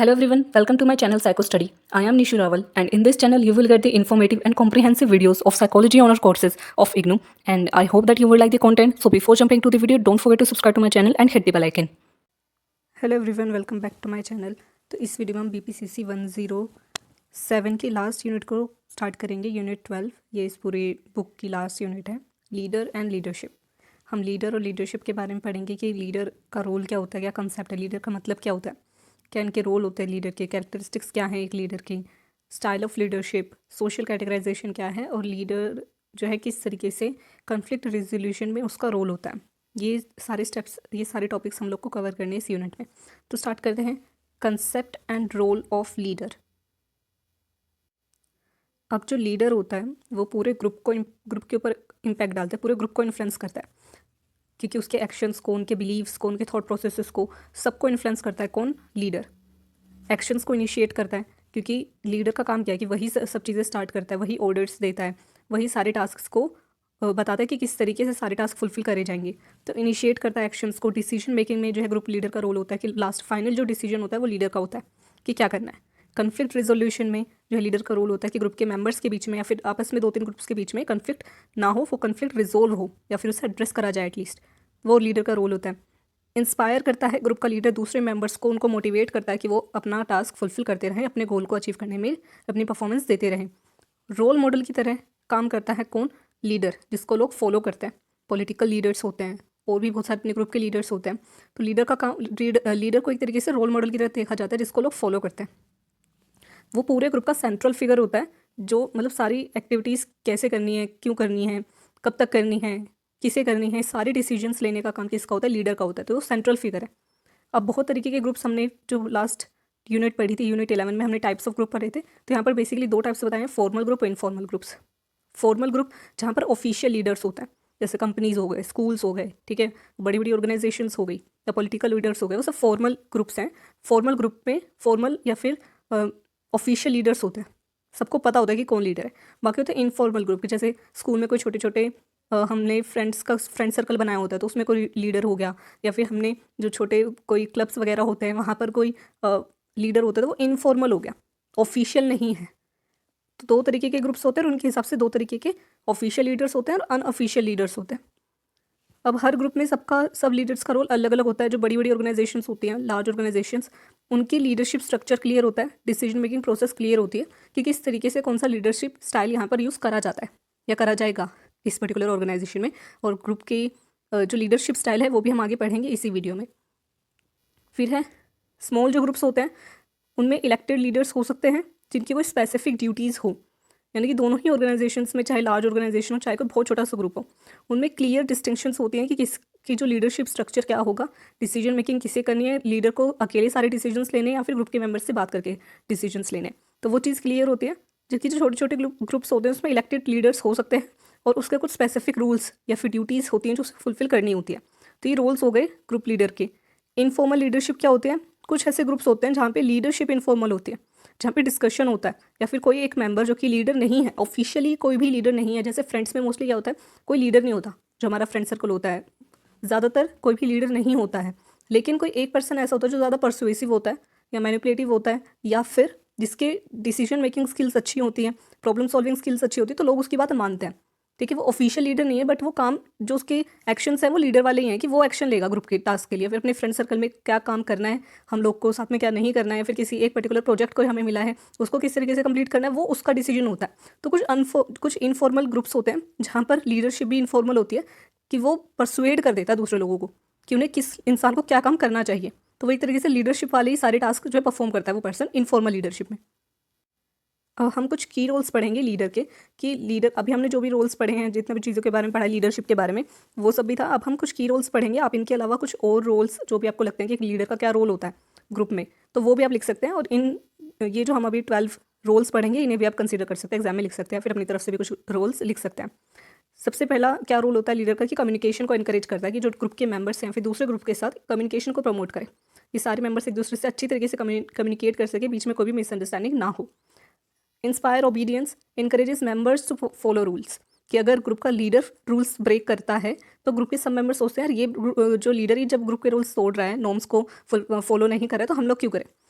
Hello everyone, welcome to my channel Psycho Study. I am Nishu Rawal and in this channel you will get the informative and comprehensive videos of psychology honor courses of IGNOU and I hope that you will like the content. So before jumping to the video, don't forget to subscribe to my channel and hit the bell icon. Hello everyone, welcome back to my channel. तो इस video में हम BPCC 107 की last unit को start करेंगे, unit 12। ये इस पूरी बुक की लास्ट यूनिट है, लीडर एंड लीडरशिप। हम लीडर और लीडरशिप के बारे में पढ़ेंगे कि लीडर का रोल क्या होता है, क्या कंसेप्ट है, लीडर का मतलब क्या होता है, क्या इनके रोल होते हैं, लीडर के कैरेक्टरिस्टिक्स क्या हैं एक लीडर की, style of leadership, social categorisation क्या है और लीडर जो है किस तरीके से कॉन्फ्लिक्ट रिजोल्यूशन में उसका रोल होता है। ये सारे स्टेप्स, ये सारे टॉपिक्स हम लोग को कवर करने इस यूनिट में। तो स्टार्ट करते हैं, concept and role of leader. अब जो लीडर होता है वो पूरे ग्रुप के ऊपर इम्पैक्ट डालता है, पूरे ग्रुप को इन्फ्लुएंस करता है, क्योंकि उसके एक्शंस को, उनके बिलीव्स को, उनके थॉट प्रोसेसेस को, सबको इन्फ्लुएंस करता है। कौन? लीडर। एक्शंस को इनिशिएट करता है, क्योंकि लीडर का काम क्या है कि वही सब चीज़ें स्टार्ट करता है, वही ऑर्डर्स देता है, वही सारे टास्क को बताता है कि किस तरीके से सारे टास्क फुलफिल करे जाएंगे। तो इनिशिएट करता है एक्शंस को। डिसीजन मेकिंग में जो है ग्रुप लीडर का रोल होता है कि लास्ट फाइनल जो डिसीजन होता है वो लीडर का होता है कि क्या करना है। कन्फ्लिक्ट रिजोल्यूशन में जो है लीडर का रोल होता है कि ग्रुप के मेंबर्स के बीच में या फिर आपस में 2-3 ग्रुप्स के बीच में कन्फ्लिक्ट ना हो, वो कन्फ्लिक्ट रिजोल्व हो या फिर उसे एड्रेस करा जाए एटलीस्ट, वो लीडर का रोल होता है। इंस्पायर करता है ग्रुप का लीडर दूसरे मेंबर्स को, उनको मोटिवेट करता है कि वो अपना टास्क फुलफिल करते रहें, अपने गोल को अचीव करने में अपनी परफॉर्मेंस देते रहें। रोल मॉडल की तरह काम करता है कौन? लीडर, जिसको लोग फॉलो करते हैं। पॉलिटिकल लीडर्स होते हैं और भी बहुत सारे अपने ग्रुप के लीडर्स होते हैं। तो लीडर का काम, लीडर को एक तरीके से रोल मॉडल की तरह देखा जाता है, जिसको लोग फॉलो करते हैं। वो पूरे ग्रुप का सेंट्रल फिगर होता है, जो मतलब सारी एक्टिविटीज़ कैसे करनी है, क्यों करनी है, कब तक करनी है, किसे करनी है, सारे डिसीजंस लेने का काम किसका होता है? लीडर का होता है। तो वो सेंट्रल फिगर है। अब बहुत तरीके के ग्रुप्स हमने जो लास्ट यूनिट पढ़ी थी, यूनिट 11 में हमने टाइप्स ऑफ ग्रुप पढ़े थे। तो यहाँ पर बेसिकली 2 टाइप्स बताए हैं, फॉर्मल ग्रुप और इनफॉर्मल ग्रुप्स। फॉर्मल ग्रुप जहाँ पर ऑफिशियल लीडर्स होता है, जैसे कंपनीज हो गए, स्कूल्स हो गए, ठीक है, बड़ी बड़ी ऑर्गेनाइजेशंस हो गई या पॉलिटिकल लीडर्स हो गए, वो सब फॉर्मल ग्रुप्स हैं। फॉर्मल ग्रुप में फॉर्मल या फिर ऑफिशियल लीडर्स होते हैं, सबको पता होता है कि कौन लीडर है। बाकी होते हैं इनफॉर्मल ग्रुप, जैसे स्कूल में कोई छोटे छोटे हमने फ्रेंड सर्कल बनाया होता है, तो उसमें कोई लीडर हो गया, या फिर हमने जो छोटे कोई क्लब्स वगैरह होते हैं वहाँ पर कोई लीडर होता है, तो वो इनफॉर्मल हो गया, ऑफिशियल नहीं है। तो 2 तरीके के ग्रुप्स होते हैं और उनके हिसाब से 2 तरीके के ऑफिशियल लीडर्स होते हैं और अनऑफिशियल लीडर्स होते हैं। अब हर ग्रुप में सब लीडर्स का रोल अलग अलग होता है। जो बड़ी बड़ी ऑर्गेनाइजेशंस होती हैं, लार्ज ऑर्गेनाइजेशंस, उनकी लीडरशिप स्ट्रक्चर क्लियर होता है, डिसीजन मेकिंग प्रोसेस क्लियर होती है कि किस तरीके से कौन सा लीडरशिप स्टाइल यहाँ पर यूज़ करा जाता है या करा जाएगा इस पर्टिकुलर ऑर्गेनाइजेशन में। और ग्रुप की जो लीडरशिप स्टाइल है वो भी हम आगे पढ़ेंगे इसी वीडियो में। फिर है स्मॉल जो ग्रुप्स होते हैं, उनमें इलेक्टेड लीडर्स हो सकते हैं जिनकी कोई स्पेसिफिक ड्यूटीज़ हो, यानी कि दोनों ही ऑर्गेनाइजेशंस में, चाहे लार्ज ऑर्गेनाइजेशन हो चाहे कोई बहुत छोटा सा ग्रुप हो, उनमें क्लियर डिस्टिंक्शंस होती हैं कि किसकी जो लीडरशिप स्ट्रक्चर क्या होगा, डिसीजन मेकिंग किसे करनी है, लीडर को अकेले सारे डिसीजंस लेने या फिर ग्रुप के मेंबर्स से बात करके डिसीजंस लेने। तो वो चीज़ क्लियर होती है। जबकि जो छोटे छोटे ग्रुप्स होते हैं उसमें इलेक्टेड लीडर्स हो सकते हैं और उसके कुछ स्पेसिफिक रूल्स या फिर ड्यूटीज़ होती हैं जो उसे फुलफिल करनी होती है। तो ये रोल्स हो गए ग्रुप लीडर के। इनफॉर्मल लीडरशिप क्या होते हैं? कुछ ऐसे ग्रुप्स होते हैं जहाँ पे लीडरशिप इनफॉर्मल होती है, जहाँ पे डिस्कशन होता है या फिर कोई एक मेंबर जो कि लीडर नहीं है, ऑफिशियली कोई भी लीडर नहीं है। जैसे फ्रेंड्स में मोस्टली क्या होता है, कोई लीडर नहीं होता, जो हमारा फ्रेंड सर्कल होता है ज़्यादातर कोई भी लीडर नहीं होता है, लेकिन कोई एक पर्सन ऐसा होता है जो ज़्यादा परसुएसिव होता है या मैनिपुलेटिव होता है, या फिर जिसके डिसीजन मेकिंग स्किल्स अच्छी होती हैं, प्रॉब्लम सॉल्विंग स्किल्स अच्छी होती है, तो लोग उसकी बात मानते हैं। ठीक है, वो ऑफिशियल लीडर नहीं है, बट वो काम जो उसके एक्शंस हैं वो लीडर वाले ही हैं कि वो एक्शन लेगा ग्रुप के टास्क के लिए, फिर अपने फ्रेंड सर्कल में क्या काम करना है, हम लोग को साथ में क्या नहीं करना है, फिर किसी एक पर्टिकुलर प्रोजेक्ट को हमें मिला है उसको किस तरीके से कंप्लीट करना है, वो उसका डिसीजन होता है। तो कुछ इनफॉर्मल ग्रुप्स होते हैं जहाँ पर लीडरशिप भी इनफॉर्मल होती है कि वो परसुएड कर देता है दूसरे लोगों को कि उन्हें किस इंसान को क्या काम करना चाहिए। तो वो एक तरीके से लीडरशिप वाले ही सारे टास्क जो है परफॉर्म करता है वो पर्सन इनफॉर्मल लीडरशिप में। हम कुछ की रोल्स पढ़ेंगे लीडर के, कि लीडर, अभी हमने जो भी रोल्स पढ़े हैं, जितने भी चीज़ों के बारे में पढ़ा है लीडरशिप के बारे में, वो सब भी था। अब हम कुछ की रोल्स पढ़ेंगे। आप इनके अलावा कुछ और रोल्स जो भी आपको लगते हैं कि एक लीडर का क्या रोल होता है ग्रुप में, तो वो भी आप लिख सकते हैं। और ये जो हम अभी 12 रोल्स पढ़ेंगे इन्हें भी आप कंसिडर कर सकते हैं, एग्जाम में लिख सकते हैं, फिर अपनी तरफ से भी कुछ रोल्स लिख सकते हैं। सबसे पहला क्या रोल होता है लीडर का, कि कम्युनिकेशन को एनकरेज करता है, कि जो ग्रुप के मेंबर्स हैं फिर दूसरे ग्रुप के साथ कम्युनिकेशन को प्रमोट करें, ये सारे मेंबर्स एक दूसरे से अच्छी तरीके से कम्युनिकेट कर सके, बीच में कोई भी मिसअंडरस्टैंडिंग ना हो। Inspire obedience, encourages members to follow rules, कि अगर ग्रुप का लीडर रूल्स ब्रेक करता है तो ग्रुप के सब मेंबर्स सोचते हैं यार ये जो लीडर ही जब ग्रुप के रूल्स तोड़ रहा है, नॉर्म्स को फॉलो नहीं कर रहा है, तो हम लोग क्यों करें।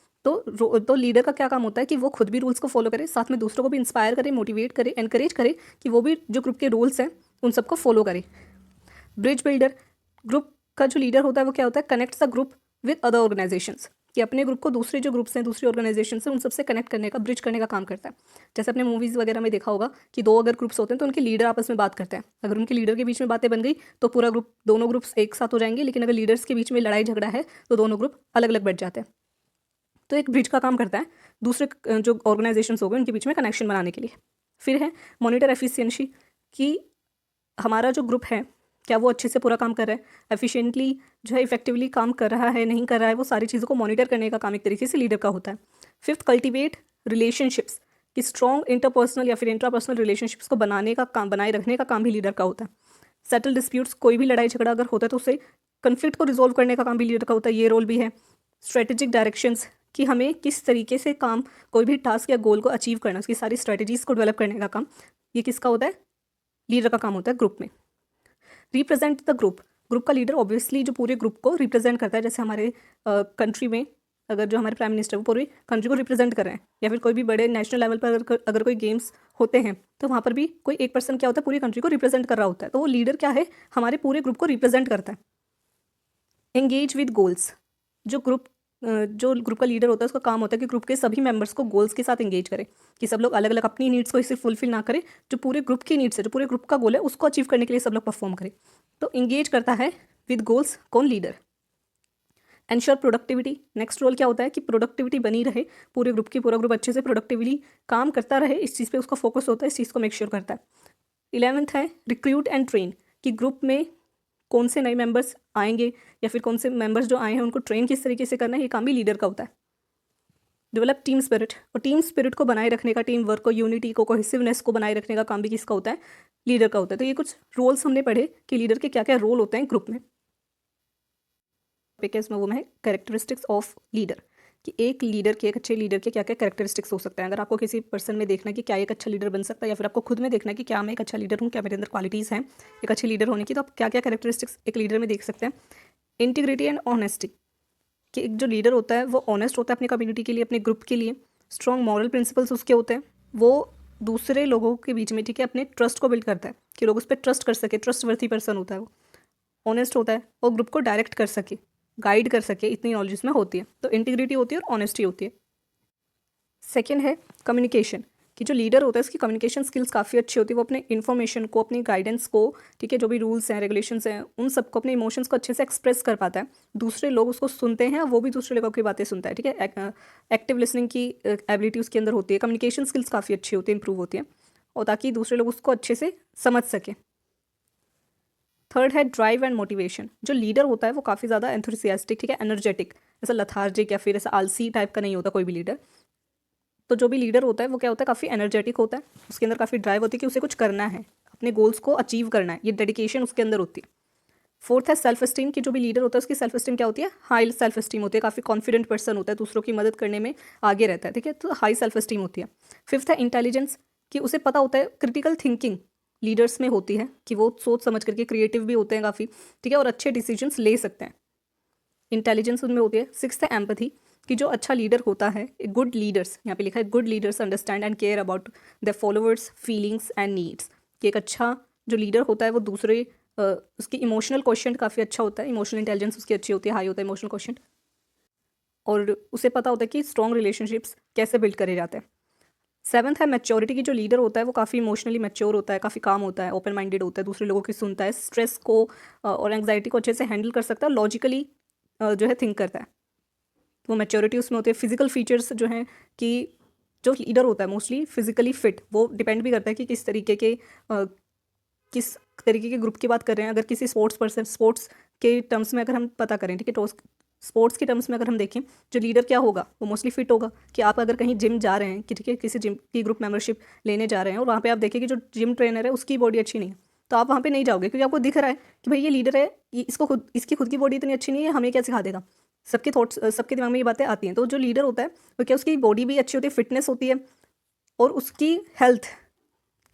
तो लीडर का क्या काम होता है कि वो खुद भी रूल्स को फॉलो करे, साथ में दूसरों को भी इंस्पायर करे, मोटिवेट करे, एनकरेज करे कि वो भी जो ग्रुप के रूल्स हैं उन सबको फॉलो करे। ब्रिज बिल्डर, ग्रुप का जो लीडर होता है वो क्या होता है, connects the group with other organisations, कि अपने ग्रुप को दूसरे जो ग्रुप्स हैं, दूसरी ऑर्गेनाइजेशन से उन सबसे कनेक्ट करने का, ब्रिज करने का काम करता है। जैसे अपने मूवीज़ वगैरह में देखा होगा कि दो अगर ग्रुप्स होते हैं तो उनके लीडर आपस में बात करते हैं, अगर उनके लीडर के बीच में बातें बन गई तो पूरा ग्रुप, दोनों ग्रुप्स एक साथ हो जाएंगे, लेकिन अगर लीडर्स के बीच में लड़ाई झगड़ा है तो दोनों ग्रुप अलग अलग बैठ जाते हैं। तो एक ब्रिज का काम करता है दूसरे जो ऑर्गेनाइजेशंस हो गए उनके बीच में कनेक्शन बनाने के लिए। फिर है मॉनिटर एफिशिएंसी, कि हमारा जो ग्रुप है क्या वो अच्छे से पूरा काम कर रहा है, एफिशिएंटली जो है इफेक्टिवली काम कर रहा है, नहीं कर रहा है, वो सारी चीज़ों को मॉनिटर करने का काम एक तरीके से लीडर का होता है। फिफ्थ, कल्टिवेट रिलेशनशिप्स, कि स्ट्रॉन्ग इंटरपर्सनल या फिर इंट्रापर्सनल रिलेशनशिप्स को बनाने का काम, बनाए रखने का काम भी लीडर का होता है। सेटल डिस्प्यूट्स, कोई भी लड़ाई झगड़ा अगर होता है तो उसे कन्फ्लिक्ट को रिजोल्व करने का काम भी लीडर का होता है, ये रोल भी है। स्ट्रेटेजिक डायरेक्शंस, कि हमें किस तरीके से काम, कोई भी टास्क या गोल को अचीव करना, उसकी सारी स्ट्रेटजीज को डेवलप करने का काम ये किसका होता है, लीडर का काम होता है ग्रुप में। रिप्रेजेंट द ग्रुप, ग्रुप का लीडर ऑब्वियसली जो पूरे ग्रुप को रिप्रेजेंट करता है, जैसे हमारे कंट्री में अगर जो हमारे प्राइम मिनिस्टर वो पूरी कंट्री को रिप्रेजेंट कर रहे हैं, या फिर कोई भी बड़े नेशनल लेवल पर अगर कोई गेम्स होते हैं तो वहाँ पर भी कोई एक पर्सन क्या होता है, पूरी कंट्री को रिप्रेजेंट कर रहा होता है, तो वो लीडर क्या है, हमारे पूरे ग्रुप को रिप्रेजेंट करता है। एंगेज विद गोल्स, जो ग्रुप का लीडर होता है उसका काम होता है कि ग्रुप के सभी मेंबर्स को गोल्स के साथ एंगेज करे, कि सब लोग अलग अलग अपनी नीड्स को इसे फुलफिल ना करें, जो पूरे ग्रुप की नीड्स है, जो पूरे ग्रुप का गोल है उसको अचीव करने के लिए सब लोग परफॉर्म करें। तो एंगेज करता है विद गोल्स कौन, leader. Ensure productivity, next role क्या होता है कि प्रोडक्टिविटी बनी रहे पूरे ग्रुप की, पूरा ग्रुप अच्छे से प्रोडक्टिवली काम करता रहे, इस चीज़ पे उसका फोकस होता है, इस चीज़ को मेक श्योर करता है। 11th है रिक्रूट एंड ट्रेन, कि ग्रुप में कौन से नए मेंबर्स आएंगे या फिर कौन से मेंबर्स जो आए हैं उनको ट्रेन किस तरीके से करना है, ये काम भी लीडर का होता है। डेवलप टीम स्पिरिट, और टीम स्पिरिट को बनाए रखने का, टीम वर्क को, यूनिटी को, कोहेसिवनेस को बनाए रखने का काम भी किसका होता है, लीडर का होता है। तो ये कुछ रोल्स हमने पढ़े कि लीडर के क्या क्या रोल होते हैं ग्रुप में। इसमें वो है कैरेक्टरिस्टिक्स ऑफ लीडर, कि एक लीडर के, एक अच्छे लीडर के क्या क्या कैरेक्टरिस्टिक्स हो सकते हैं। अगर आपको किसी पर्सन में देखना है कि क्या एक अच्छा लीडर बन सकता है, या फिर आपको खुद में देखना है कि क्या मैं एक अच्छा लीडर हूँ, क्या मेरे अंदर क्वालिटीज़ हैं एक अच्छे लीडर होने की, तो आप क्या क्या कैरेक्टरिस्टिक्स एक लीडर में देख सकते हैं। इंटीग्रिटी एंड ऑनेस्टी, कि एक जो लीडर होता है वो ऑनेस्ट होता है अपनी कम्युनिटी के लिए, अपने ग्रुप के लिए। स्ट्रॉन्ग मॉरल प्रिंसिपल्स उसके होते हैं, वो दूसरे लोगों के बीच में, ठीक है, अपने ट्रस्ट को बिल्ड करता है कि लोग उस पर ट्रस्ट कर सके, ट्रस्ट वर्थी पर्सन होता है वो। ऑनेस्ट होता है और ग्रुप को डायरेक्ट कर सके, गाइड कर सके, इतनी नॉलेज इसमें होती है। तो इंटीग्रिटी होती है और ऑनेस्टी होती है। सेकेंड है कम्युनिकेशन, कि जो लीडर होता है उसकी कम्युनिकेशन स्किल्स काफ़ी अच्छी होती है, वो अपने इन्फॉर्मेशन को, अपनी गाइडेंस को, ठीक है, जो भी रूल्स हैं, रेगुलेशंस हैं, उन सबको, अपने इमोशंस को अच्छे से एक्सप्रेस कर पाता है। दूसरे लोग उसको सुनते हैं, वो भी दूसरे लोगों की बातें सुनता है, ठीक है। एक्टिव लिसनिंग की एबिलिटी उसके अंदर होती है। कम्युनिकेशन स्किल्स काफ़ी अच्छी होती है, इंप्रूव होती है, और ताकि दूसरे लोग उसको अच्छे से समझ सकें। थर्ड है ड्राइव एंड मोटिवेशन, जो लीडर होता है वो काफ़ी ज़्यादा एंथुसियास्टिक, ठीक है, एनर्जेटिक, ऐसा लथार्जिक या फिर ऐसा आलसी टाइप का नहीं होता कोई भी लीडर। तो जो भी लीडर होता है वो क्या होता है, काफ़ी एनर्जेटिक होता है, उसके अंदर काफ़ी ड्राइव होती है कि उसे कुछ करना है, अपने गोल्स को अचीव करना है, ये डेडिकेशन उसके अंदर होती है। फोर्थ है सेल्फ स्टीम, की जो भी लीडर होता है उसकी सेल्फ स्टीम क्या होती है, हाई सेल्फ स्टीम होती है, काफ़ी कॉन्फिडेंट पर्सन होता है, दूसरों की मदद करने में आगे रहता है, ठीक है, तो हाई सेल्फ स्टीम होती है। फिफ्थ है इंटेलिजेंस, कि उसे पता होता है, क्रिटिकल थिंकिंग लीडर्स में होती है, कि वो सोच समझ करके क्रिएटिव भी होते हैं काफ़ी, ठीक है, और अच्छे डिसीजंस ले सकते हैं, इंटेलिजेंस उनमें होती है। सिक्स्थ है एम्पैथी, कि जो अच्छा लीडर होता है, गुड लीडर्स, यहाँ पे लिखा है good leaders understand and care about the followers feelings and needs, कि एक अच्छा जो लीडर होता है वो दूसरे उसकी इमोशनल क्वेश्चन काफ़ी अच्छा होता है, इमोशनल इंटेलिजेंस उसकी अच्छी होती है, हाई होता है इमोशनल क्वेश्चन, और उसे पता होता है कि स्ट्रॉन्ग रिलेशनशिप्स कैसे बिल्ड करे जाते हैं। सेवन्थ है मैच्योरिटी, की जो लीडर होता है वो काफ़ी इमोशनली मैच्योर होता है, काफ़ी काम होता है, ओपन माइंडेड होता है, दूसरे लोगों की सुनता है, स्ट्रेस को और एंग्जाइटी को अच्छे से हैंडल कर सकता है, लॉजिकली जो है थिंक करता है, वो मैच्योरिटी उसमें होती है। फिजिकल फीचर्स जो हैं, कि जो लीडर होता है मोस्टली फिजिकली फिट, वो डिपेंड भी करता है कि किस तरीके के ग्रुप की बात कर रहे हैं। अगर किसी स्पोर्ट्स के टर्म्स में अगर हम पता करें, ठीक है, तो स्पोर्ट्स के टर्म्स में अगर हम देखें, जो लीडर क्या होगा वो मोस्टली फिट होगा, कि आप अगर कहीं जिम जा रहे हैं, कि ठीक है, किसी जिम की ग्रुप मेंबरशिप लेने जा रहे हैं और वहाँ पे आप देखें कि जो जिम ट्रेनर है उसकी बॉडी अच्छी नहीं है, तो आप वहाँ पे नहीं जाओगे, क्योंकि आपको दिख रहा है कि भाई ये लीडर है, इसकी खुद की बॉडी इतनी अच्छी नहीं है, हमें क्या सिखा देगा। सबके थॉट्स, सबके दिमाग में ये बातें आती हैं। तो जो लीडर होता है वो क्या, उसकी बॉडी भी अच्छी होती है, फिटनेस होती है, और उसकी हेल्थ,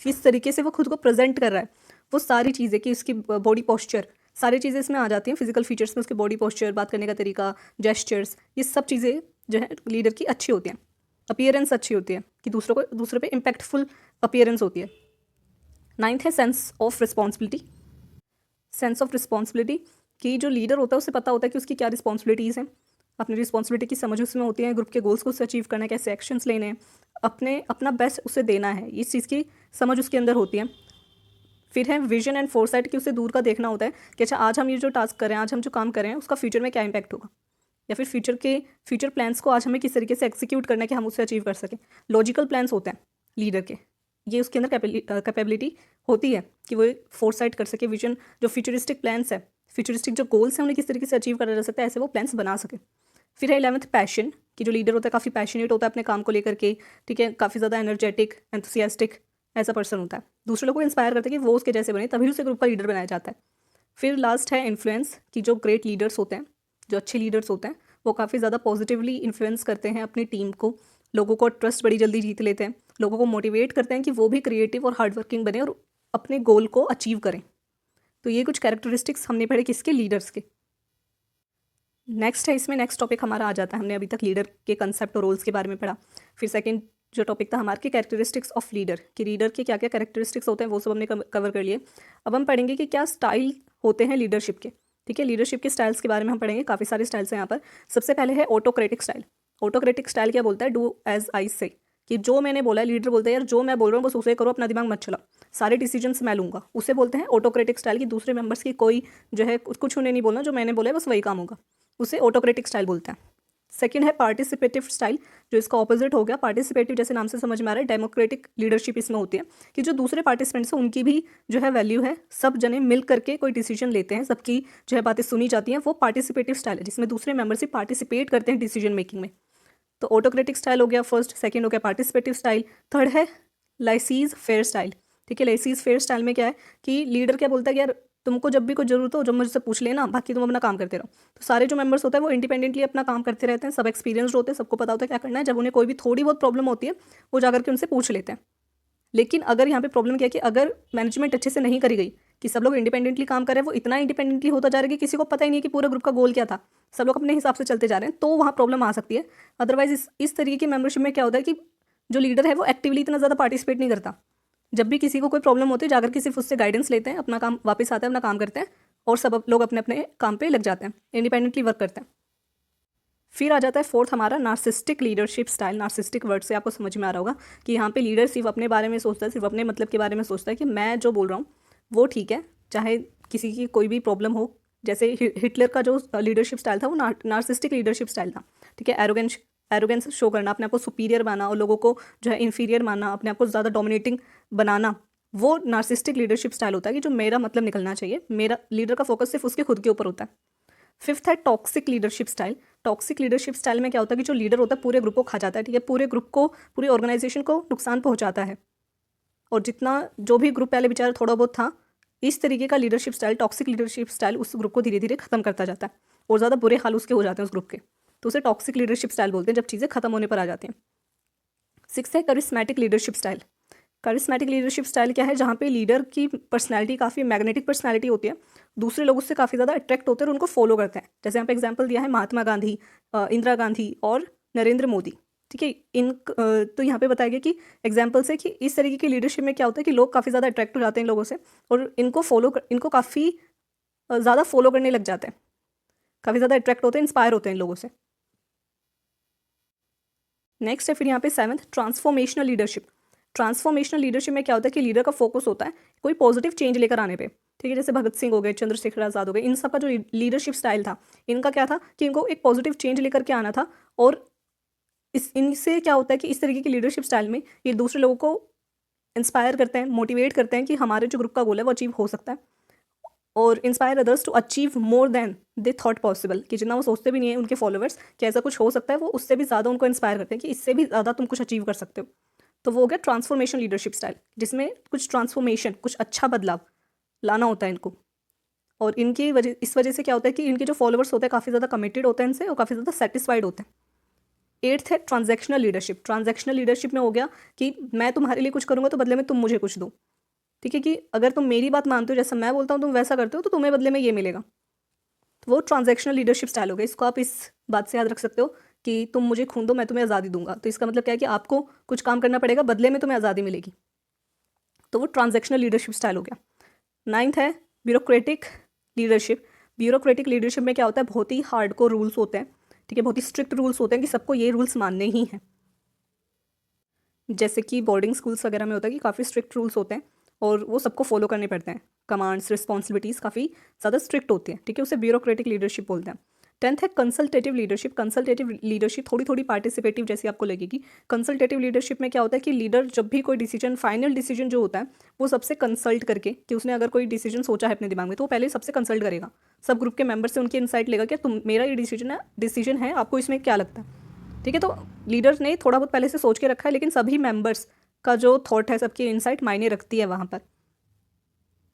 किस तरीके से वो खुद को प्रेजेंट कर रहा है, वो सारी चीज़ें, कि उसकी बॉडी पोस्चर, सारी चीज़ें इसमें आ जाती हैं। फिजिकल फीचर्स में उसके बॉडी पोस्चर, बात करने का तरीका, जेस्चर्स, ये सब चीज़ें जो है लीडर की अच्छी होती हैं, अपीयरेंस अच्छी होती है कि दूसरे पे इम्पैक्टफुल अपीयरेंस होती है। 9th है sense of responsibility. Sense of responsibility कि जो लीडर होता है उसे पता होता है कि उसकी क्या रिस्पॉन्सिबिलिटीज़ हैं, अपनी रिस्पॉन्सिबिलिटी की समझ उसमें होती है, ग्रुप के गोल्स को उससे अचीव करना है, कैसे एक्शंस लेने हैं, अपना बेस्ट उसे देना है, इस चीज़ की समझ उसके अंदर होती है। फिर है विजन एंड फोरसाइट कि उसे दूर का देखना होता है कि अच्छा आज हम ये जो टास्क कर रहे हैं, आज हम जो काम कर रहे हैं उसका फ्यूचर में क्या इंपैक्ट होगा, या फिर फ्यूचर प्लान्स को आज हमें किस तरीके से एक्सिक्यूट करना है कि हम उसे अचीव कर सकें। लॉजिकल प्लान्स होते हैं लीडर के, ये उसके अंदर कैपेबिलिटी होती है कि वो फोरसाइट कर सके, विजन जो फ्यूचरिस्टिक प्लान्स है, फ्यूचरिस्टिक जो गोल्स हैं उन्हें किस तरीके से अचीव करा जा सकता है, ऐसे वो प्लान्स बना सके। फिर है 11th पैशन कि जो लीडर होता है काफ़ी पैशनेट होता है अपने काम को लेकर के, ठीक है, काफ़ी ज़्यादा एनर्जेटिक एंथुसियास्टिक ऐसा पर्सन होता है, दूसरे लोगों को इंस्पायर करता है कि वो उसके जैसे बने, तभी उसे ग्रुप का लीडर बनाया जाता है। फिर लास्ट है इन्फ्लुएंस कि जो ग्रेट लीडर्स होते हैं, जो अच्छे लीडर्स होते हैं, वो काफ़ी ज़्यादा पॉजिटिवली इन्फ्लुएंस करते हैं अपनी टीम को, लोगों को ट्रस्ट बड़ी जल्दी जीत लेते हैं, लोगों को मोटिवेट करते हैं कि वो भी क्रिएटिव और हार्ड वर्किंग बने और अपने गोल को अचीव करें। तो ये कुछ कैरेक्टरिस्टिक्स हमने पढ़े किसके, लीडर्स के। नेक्स्ट है इसमें, नेक्स्ट टॉपिक हमारा आ जाता है, हमने अभी तक लीडर के कंसेप्ट और रोल्स के बारे में पढ़ा। फिर सेकंड जो टॉपिक था हमारे, कैरेक्टरिस्टिक्स ऑफ लीडर, कि लीडर के क्या क्या कैरेक्टरिस्टिक्स होते हैं वो सब हमने कवर कर लिए। अब हम पढ़ेंगे कि क्या स्टाइल होते हैं लीडरशिप के, ठीक है, लीडरशिप के स्टाइल्स के बारे में हम पढ़ेंगे, काफ़ी सारे स्टाइल्स हैं यहाँ पर। सबसे पहले है ऑटोक्रेटिक स्टाइल। ऑटोक्रेटिक स्टाइल क्या बोलता है, डू एज आई से, कि जो मैंने बोला है, लीडर बोलता है यार जो मैं बोल रहा हूँ बस उसे करो, अपना दिमाग मत चला, सारे डिसीजंस मैं लूँगा, उसे बोलते हैं ऑटोक्रेटिक स्टाइल, की दूसरे मेंबर्स की कोई जो है कुछ उन्हें नहीं बोलना, जो मैंने बोला है बस वही काम होगा, उसे ऑटोक्रेटिक स्टाइल बोलते हैं। सेकंड है पार्टिसिपेटिव स्टाइल, जो इसका ऑपोजिट हो गया। पार्टिसिपेटिव जैसे नाम से समझ में आ रहा है, डेमोक्रेटिक लीडरशिप इसमें होती है कि जो दूसरे पार्टिसिपेंट्स हैं उनकी भी जो है वैल्यू है, सब जने मिल करके कोई डिसीजन लेते हैं, सबकी जो है बातें सुनी जाती हैं, वो पार्टिसिपेटिव स्टाइल है जिसमें दूसरे मेंबर्स ही पार्टिसिपेट करते हैं डिसीजन मेकिंग में। तो ऑटोक्रेटिक स्टाइल हो गया फर्स्ट, सेकंड हो गया पार्टिसिपेटिव स्टाइल। थर्ड है लाइसीज फेयर स्टाइल, ठीक है, लाइसीज फेयर स्टाइल में क्या है कि लीडर क्या बोलता है कि यार तुमको जब भी कोई जरूरत हो जब मुझसे पूछ लेना, बाकी तुम अपना काम करते रहो। तो सारे जो मेंबर्स होते हैं वो इंडिपेंडेंटली अपना काम करते रहते हैं, सब एक्सपीरियंस्ड होते हैं, सबको पता होता है क्या करना है, जब उन्हें कोई भी थोड़ी बहुत प्रॉब्लम होती है वो जाकर के उनसे पूछ लेते हैं। लेकिन अगर यहाँ पे प्रॉब्लम क्या है कि अगर मैनेजमेंट अच्छे से नहीं करी गई, कि सब लोग इंडिपेंडेंटली काम कर रहे हैं, वो इतना इंडिपेंडेंटली होता जा रहा है कि किसी को पता ही नहीं है कि पूरा ग्रुप का गोल क्या था, सब लोग अपने हिसाब से चलते जा रहे हैं, तो वहाँ प्रॉब्लम आ सकती है। अदरवाइज इस तरीके की मेंबरशिप में क्या होता है कि जो लीडर है वो एक्टिवली इतना ज़्यादा पार्टिसिपेट नहीं करता, जब भी किसी को कोई प्रॉब्लम होती है जाकर के सिर्फ उससे गाइडेंस लेते हैं, अपना काम वापस आते हैं, अपना काम करते हैं और सब लोग अपने अपने काम पे लग जाते हैं, इंडिपेंडेंटली वर्क करते हैं। फिर आ जाता है फोर्थ हमारा narcissistic leadership style. Narcissistic word से आपको समझ में आ रहा होगा कि यहाँ पे लीडर सिर्फ अपने बारे में सोचता है, सिर्फ अपने मतलब के बारे में सोचता है कि मैं जो बोल रहा हूँ वो ठीक है, चाहे किसी की कोई भी प्रॉब्लम हो। जैसे हिटलर का जो लीडरशिप स्टाइल था वो नार्सिस्टिक लीडरशिप स्टाइल था, ठीक है, एरोगेंस शो करना, अपने आप को सुपीरियर मानना और लोगों को जो है इन्फीरियर मानना, अपने आप को ज़्यादा डोमिनेटिंग बनाना, वो नार्सिस्टिक लीडरशिप स्टाइल होता है कि जो मेरा मतलब निकलना चाहिए, मेरा लीडर का फोकस सिर्फ उसके खुद के ऊपर होता है। फिफ्थ है toxic leadership style. Toxic leadership style में क्या होता है कि जो लीडर होता है पूरे ग्रुप को खा जाता है, ठीक है, पूरे ग्रुप को, पूरी ऑर्गेनाइजेशन को नुकसान पहुंचाता है, और जितना जो भी ग्रुप पहले बेचारा थोड़ा बहुत था, इस तरीके का leadership style, toxic leadership style उस ग्रुप को धीरे धीरे खत्म करता जाता है और ज़्यादा बुरे हाल उसके हो जाते हैं उस ग्रुप के, तो उसे टॉक्सिक लीडरशिप स्टाइल बोलते हैं जब चीज़ें खत्म होने पर आ जाती हैं। सिक्स है charismatic leadership style. Charismatic leadership style क्या है, जहाँ पे लीडर की पर्सनैलिटी काफ़ी मैग्नेटिक पर्सनैलिटी होती है, दूसरे लोग उससे काफ़ी ज़्यादा अट्रैक्ट होते हैं और उनको फॉलो करते हैं। जैसे यहाँ पे एग्जांपल दिया है महात्मा गांधी, इंदिरा गांधी और नरेंद्र मोदी, ठीक है, तो यहाँ पे बताया गया कि एग्जाम्पल्स है कि इस तरीके की लीडरशिप में क्या होता है कि लोग काफ़ी ज़्यादा अट्रैक्ट हो जाते हैं इन लोगों से और इनको काफ़ी ज़्यादा फॉलो करने लग जाते हैं, काफ़ी ज़्यादा अट्रैक्ट होते हैं, इंस्पायर होते हैं इन लोगों से। नेक्स्ट है फिर यहाँ पे seventh transformational leadership. Transformational leadership में क्या होता है कि लीडर का फोकस होता है कोई पॉजिटिव चेंज लेकर आने पे, ठीक है, जैसे भगत सिंह हो गए, चंद्रशेखर आज़ाद हो गए, इन सब का जो लीडरशिप स्टाइल था, इनका क्या था कि इनको एक पॉजिटिव चेंज लेकर के आना था, और इनसे क्या होता है कि इस तरीके की लीडरशिप स्टाइल में ये दूसरे लोगों को इंस्पायर करते हैं, मोटिवेट करते हैं कि हमारे जो ग्रुप का गोल है वो अचीव हो सकता है, और inspire others to achieve more than they thought possible, कि जितना वो सोचते भी नहीं है उनके फॉलोअर्स कि ऐसा कुछ हो सकता है, वो उससे भी ज़्यादा उनको इंस्पायर करते हैं कि इससे भी ज़्यादा तुम कुछ अचीव कर सकते हो। तो वो हो गया ट्रांसफॉर्मेशन लीडरशिप स्टाइल, जिसमें कुछ ट्रांसफॉर्मेशन, कुछ अच्छा बदलाव लाना होता है इनको, और इनकी इस वजह से क्या होता है कि इनके जो फॉलोअर्स होते हैं काफ़ी ज़्यादा कमिटेड होते हैं इनसे और काफ़ी ज़्यादा सेटिस्फाइड होते हैं। एट्थ है ट्रांजैक्शनल लीडरशिप। ट्रांजैक्शनल लीडरशिप में हो गया कि मैं तुम्हारे लिए कुछ करूँगा तो बदले में तुम मुझे कुछ दो, ठीक है, कि अगर तुम मेरी बात मानते हो, जैसा मैं बोलता हूँ तुम वैसा करते हो, तो तुम्हें बदले में ये मिलेगा, तो वो ट्रांजैक्शनल लीडरशिप स्टाइल हो गया। इसको आप इस बात से याद रख सकते हो कि तुम मुझे खून दो मैं तुम्हें आज़ादी दूंगा, तो इसका मतलब क्या है कि आपको कुछ काम करना पड़ेगा, बदले में तुम्हें आज़ादी मिलेगी। तो वो ट्रांजैक्शनल लीडरशिप स्टाइल हो गया। 9th है ब्यूरोक्रेटिक लीडरशिप। ब्यूरोक्रेटिक लीडरशिप में क्या होता है, बहुत ही हार्डकोर रूल्स होते हैं, ठीक है, बहुत ही स्ट्रिक्ट रूल्स होते हैं कि सबको ये रूल्स मानने ही हैं। जैसे कि बोर्डिंग स्कूल्स वगैरह में होता है कि काफ़ी स्ट्रिक्ट रूल्स होते हैं और वो सबको फॉलो करने पड़ते हैं। कमांड्स, रिस्पॉन्सिबिलिटीज़ काफ़ी ज़्यादा स्ट्रिक्ट होती हैं, ठीक है, उसे ब्यूरोक्रेटिक लीडरशिप बोलते हैं। 10th है कंसल्टेटिव लीडरशिप। कंसल्टेटिव लीडरशिप थोड़ी थोड़ी पार्टिसिपेटिव जैसी आपको लगेगी। कंसल्टेटिव लीडरशिप में क्या होता है कि लीडर जब भी कोई डिसीजन, फाइनल डिसीजन जो होता है वो सबसे कंसल्ट करके, कि उसने अगर कोई डिसीजन सोचा है अपने दिमाग में तो वो पहले सबसे कंसल्ट करेगा, सब ग्रुप के मेंबर से उनकी इनसाइट लेगा कि तुम, मेरा ये डिसीजन है, आपको इसमें क्या लगता है, ठीक है। तो लीडर ने थोड़ा बहुत पहले से सोच के रखा है, लेकिन सभी मेंबर्स का जो थॉट है, सबकी इनसाइट मायने रखती है वहाँ पर।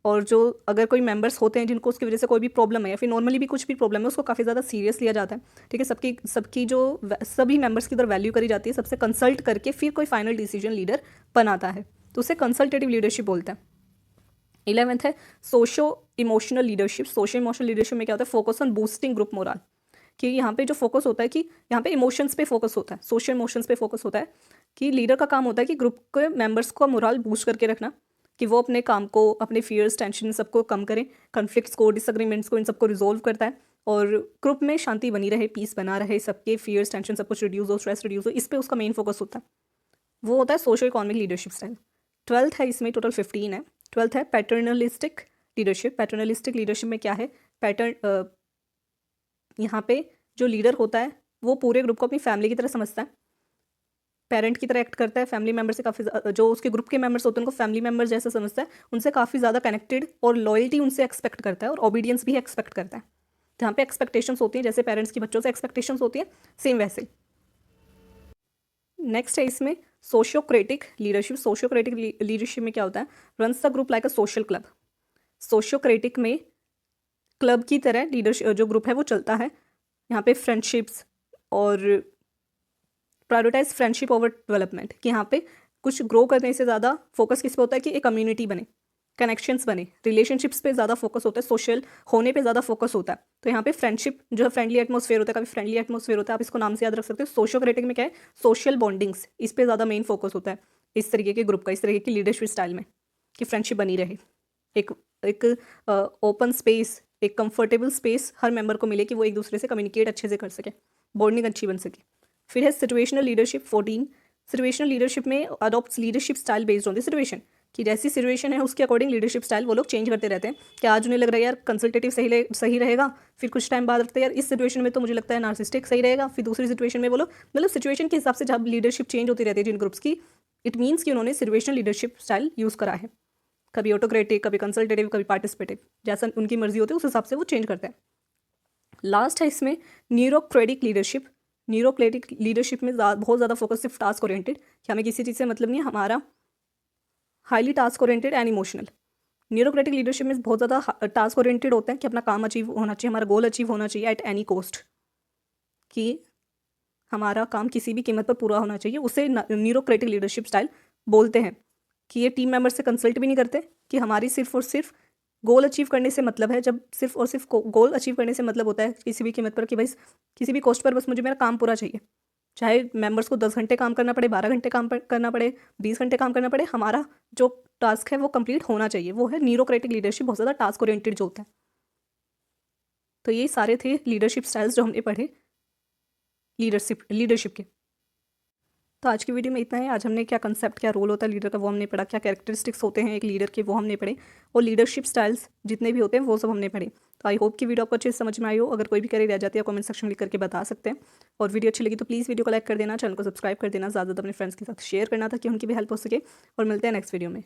और जो अगर कोई मेंबर्स होते हैं जिनको उसकी वजह से कोई भी प्रॉब्लम है या फिर नॉर्मली भी कुछ भी प्रॉब्लम है, उसको काफ़ी ज़्यादा सीरियस लिया जाता है, ठीक है। सबकी जो सभी मेंबर्स की इधर वैल्यू करी जाती है, सबसे कंसल्ट करके फिर कोई फाइनल डिसीजन लीडर बनाता है, तो उसे कंसल्टेटिव लीडरशिप बोलते हैं। 11th है socio emotional leadership. Socio emotional leadership में क्या होता है, focus on boosting group moral. कि यहाँ पे जो फोकस होता है कि यहाँ पे इमोशंस पे फोकस होता है, सोशल इमोशंस पे फोकस होता है, कि लीडर का काम होता है कि ग्रुप के मेंबर्स को मोरल बूस्ट करके रखना, कि वो अपने काम को, अपने फियर्स, टेंशन सबको कम करें, कॉन्फ्लिक्ट्स को, डिसएग्रीमेंट्स को, इन सबको रिजोल्व करता है और ग्रुप में शांति बनी रहे, पीस बना रहे, सबके फियर्स, टेंशन सब कुछ रिड्यूस हो, स्ट्रेस रिड्यूस हो, इस पर उसका मेन फोकस होता है। वो होता है social economic leadership style. 12th है, इसमें टोटल 15 है। 12th है पैटर्नलिस्टिक लीडरशिप। पैटर्नलिस्टिक लीडरशिप में क्या है, यहाँ पे जो लीडर होता है वो पूरे ग्रुप को अपनी फैमिली की तरह समझता है, पेरेंट की तरह एक्ट करता है, फैमिली मेम्बर से काफ़ी, जो उसके ग्रुप के मेंबर्स होते हैं उनको फैमिली मेम्बर जैसा समझता है, उनसे काफ़ी ज़्यादा कनेक्टेड और लॉयल्टी उनसे एक्सपेक्ट करता है और ओबीडियंस भी एक्सपेक्ट करता है। जहाँ पे एक्सपेक्टेशंस होती हैं, जैसे पेरेंट्स की बच्चों से एक्सपेक्टेशंस होती है, सेम वैसे। नेक्स्ट है इसमें सोशियोक्रेटिक लीडरशिप। सोशियोक्रेटिक लीडरशिप में क्या होता है, runs the group like a social club. Sociocratic में क्लब की तरह लीडरशिप जो ग्रुप है वो चलता है। यहाँ पे फ्रेंडशिप्स और प्रायोरिटाइज फ्रेंडशिप ओवर डेवलपमेंट, कि यहाँ पे कुछ ग्रो करने से ज़्यादा फोकस किस पे होता है कि एक कम्युनिटी बने, कनेक्शंस बने, रिलेशनशिप्स पे ज़्यादा फोकस होता है, सोशल होने पे ज़्यादा फोकस होता है। तो यहाँ पे फ्रेंडशिप जो है, फ्रेंडली एटमॉस्फेयर होता है, काफ़ी फ्रेंडली एटमॉस्फेयर होता है, आप इसको नाम से याद रख सकते हो। सोशियोक्रेटिक में क्या है, सोशल बॉन्डिंग्स, इस पर ज़्यादा मेन फोकस होता है इस तरीके के ग्रुप का, इस तरीके की लीडरशिप स्टाइल में, कि फ्रेंडशिप बनी रहे, एक ओपन स्पेस, एक कंफर्टेबल स्पेस हर मेंबर को मिले कि वो एक दूसरे से कम्युनिकेट अच्छे से कर सके, बॉन्डिंग अच्छी बन सके। फिर है सिचुएशनल लीडरशिप 14। सिचुएशनल लीडरशिप में adopt leadership style based on the situation, कि जैसी सिचुएशन है उसके अकॉर्डिंग लीडरशिप स्टाइल वो लोग चेंज करते रहते हैं, कि आज उन्हें लग रहा है यार कंसल्टेटिव सही रहेगा, फिर कुछ टाइम बाद रखते हैं यार इस सिचुएशन में तो मुझे लगता है नार्सिस्टिक सही रहेगा, फिर दूसरी सिचुएशन में वो लोग, मतलब सिचुएशन के हिसाब से जब लीडरशिप चेंज होती रहती है जिन ग्रुप्स की, इट मीन्स कि उन्होंने सिचुएशनल लीडरशिप स्टाइल यूज़ करा है, कभी ऑटोक्रेटिक, कभी कंसल्टेटिव, कभी पार्टिसिपेटिव, जैसा उनकी मर्जी होती है उस हिसाब से वो चेंज करते हैं। लास्ट है इसमें न्यूरोक्रेटिक लीडरशिप। न्यूरोक्रेटिक लीडरशिप में बहुत ज़्यादा फोकस सिर्फ टास्क ओरिएंटेड, कि हमें किसी चीज़ से मतलब नहीं है, हमारा highly task oriented and emotional. Neurocratic leadership में बहुत ज़्यादा टास्क ओरिएंटेड होते हैं कि अपना काम अचीव होना चाहिए, हमारा गोल अचीव होना चाहिए एट एनी कॉस्ट, कि हमारा काम किसी भी कीमत पर पूरा होना चाहिए, उसे न्यूरोक्रेटिक लीडरशिप स्टाइल बोलते हैं। कि ये टीम मेंबर से कंसल्ट भी नहीं करते, कि हमारी सिर्फ और सिर्फ गोल अचीव करने से मतलब है, जब सिर्फ और सिर्फ गोल अचीव करने से मतलब होता है किसी भी कीमत पर, कि भाई किसी भी कॉस्ट पर बस मुझे मेरा काम पूरा चाहिए, चाहे मेंबर्स को 10 घंटे काम करना पड़े, 12 घंटे काम करना पड़े, 20 घंटे काम करना पड़े, हमारा जो टास्क है वो कंप्लीट होना चाहिए, वो है न्यूरोक्रेटिक लीडरशिप, बहुत ज़्यादा टास्क ओरिएंटेड जो होता है। तो ये सारे थे लीडरशिप स्टाइल्स जो हमने पढ़े लीडरशिप के। तो आज की वीडियो में इतना है। आज हमने क्या कंसेप्ट, क्या रोल होता है लीडर का वो हमने पढ़ा, क्या कैरेक्टरिस्टिक्स होते हैं एक लीडर के वो हमने पढ़े, और लीडरशिप स्टाइल्स जितने भी होते हैं वो सब हमने पढ़े। तो आई होप कि वीडियो आपको अच्छे से समझ में आई हो। अगर कोई भी क्वेरी रह जाती है कमेंट सेक्शन में लिख करके बता सकते हैं, और वीडियो अच्छी लगी तो प्लीज़ वीडियो को लाइक कर देना, चैनल को सब्सक्राइब कर देना, ज़्यादा अपने फ्रेंड्स के साथ शेयर करना ताकि उनकी भी हेल्प हो सके, और मिलते हैं नेक्स्ट वीडियो में।